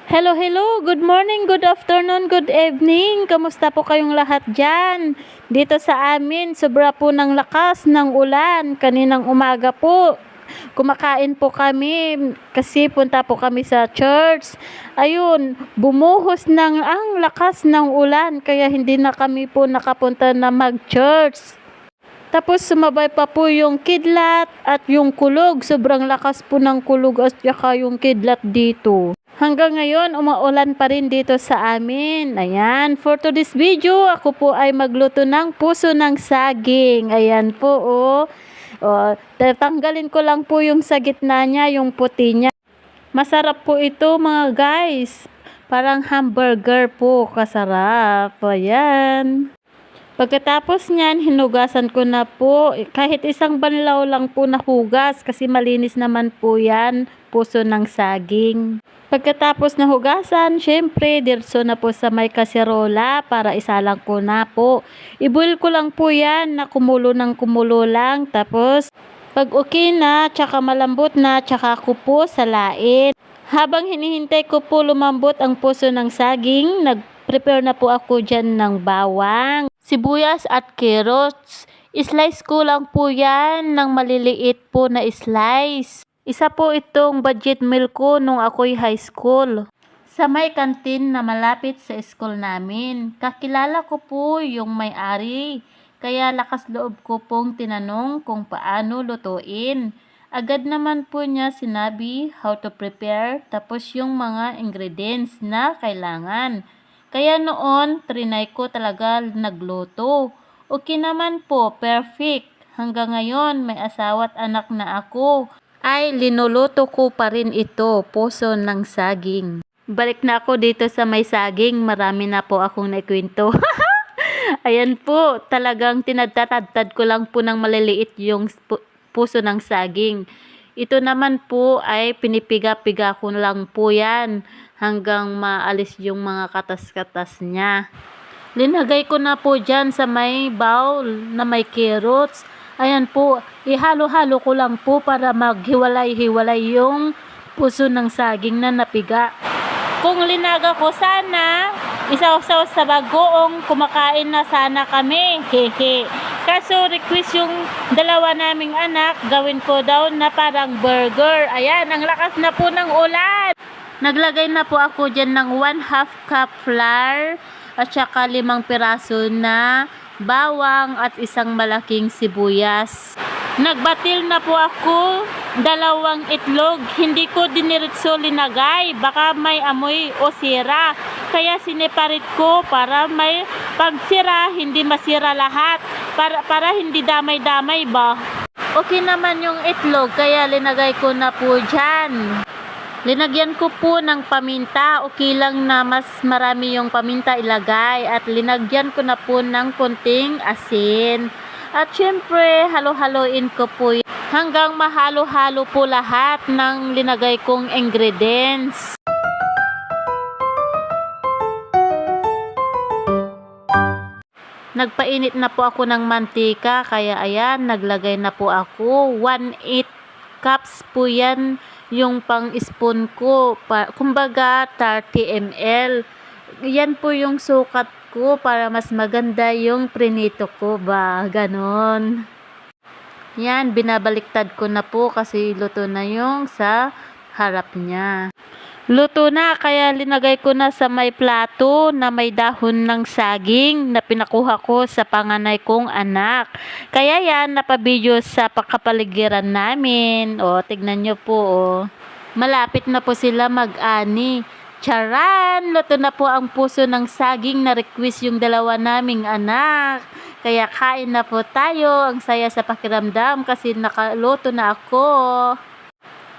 Hello, hello. Good morning, good afternoon, good evening. Kamusta po kayong lahat dyan? Dito sa amin, sobra po ng lakas ng ulan. Kaninang umaga po, kumakain po kami kasi punta po kami sa church. Ayun, bumuhos ng ang lakas ng ulan kaya hindi na kami po nakapunta na mag-church. Tapos sumabay pa po yung kidlat at yung kulog. Sobrang lakas po ng kulog at saka yung kidlat dito. Hanggang ngayon, umuulan pa rin dito sa amin. Ayan, for today's video, ako po ay magluto ng puso ng saging. Ayan po, oh. Tatanggalin ko lang po yung sa gitna niya, yung puti niya. Masarap po ito mga guys. Parang hamburger po, kasarap. Ayan. Pagkatapos niyan, hinugasan ko na po. Kahit isang banlaw lang po na hugas kasi malinis naman po yan, puso ng saging. Pagkatapos na hugasan, syempre, dirso na po sa may kaserola para isalang ko na po. I-boil ko lang po yan na kumulo ng kumulo lang. Tapos, pag okay na, tsaka malambot na, tsaka ko po salain. Habang hinihintay ko po lumambot ang puso ng saging, nag-prepare na po ako dyan ng bawang, sibuyas at carrots. Slice ko lang po yan ng maliliit po na slice. Isa po itong budget meal ko nung ako'y high school. Sa may kantin na malapit sa school namin. Kakilala ko po yung may-ari. Kaya lakas loob ko pong tinanong kung paano lutuin. Agad naman po niya sinabi how to prepare tapos yung mga ingredients na kailangan. Kaya noon, trinay ko talaga nagluto. Okay naman po, perfect. Hanggang ngayon, may asawa at anak na ako. Ay, linuluto ko pa rin ito, puso ng saging. Balik na ako dito sa may saging, marami na po akong naikwento. Ayan po, talagang tinadtad ko lang po ng maliliit yung puso ng saging. Ito naman po ay pinipiga-piga ko lang po yan hanggang maalis yung mga katas-katas niya. Linagay ko na po dyan sa may bowl na may carrots. Ayan po, ihalo-halo ko lang po para maghiwalay-hiwalay yung puso ng saging na napiga. Kung linaga ko sana, isaw-saw sa bagoong kumakain na sana kami. Hehe. Kaso request yung dalawa naming anak, gawin ko daw na parang burger. Ayan, ang lakas na po ng ulan. Naglagay na po ako dyan ng 1/2 cup flour at saka 5 piraso na bawang at isang malaking sibuyas. Nagbatil na po ako 2 itlog. Hindi ko diniritso linagay. Baka may amoy o sira. Kaya sineparit ko para may pagsira, hindi masira lahat. Para hindi damay-damay ba. Okay naman yung itlog, kaya linagay ko na po dyan. Linagyan ko po ng paminta. Okay lang na mas marami yung paminta ilagay. At linagyan ko na po ng konting asin. At syempre, halo-haloin ko po hanggang mahalo-halo po lahat ng linagay kong ingredients. Nagpainit na po ako ng mantika, kaya ayan, naglagay na po ako. 1/8 cups po yan yung pang spoon ko. Kumbaga, 30 ml. Yan po yung sukat ko para mas maganda yung prinito ko ba. Ganon. Yan, binabaliktad ko na po kasi luto na yung sa harap niya. Luto na, kaya linagay ko na sa may plato na may dahon ng saging na pinakuha ko sa panganay kong anak. Kaya yan, napabidyo sa pakapaligiran namin. O, tignan nyo po, o. Malapit na po sila mag-ani. Charan! Luto na po ang puso ng saging na request yung dalawa naming anak. Kaya kain na po tayo. Ang saya sa pakiramdam kasi nakaluto na ako.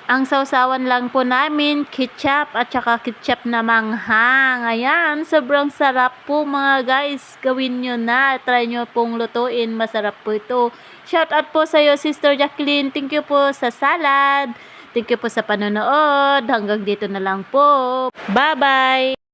Ang sausawan lang po namin, ketchup at saka ketchup na manghang. Ayan, sobrang sarap po mga guys. Gawin nyo na. Try nyo pong lutuin. Masarap po ito. Shout out po sa iyo, Sister Jacqueline. Thank you po sa salad. Thank you po sa panonood. Hanggang dito na lang po. Bye-bye!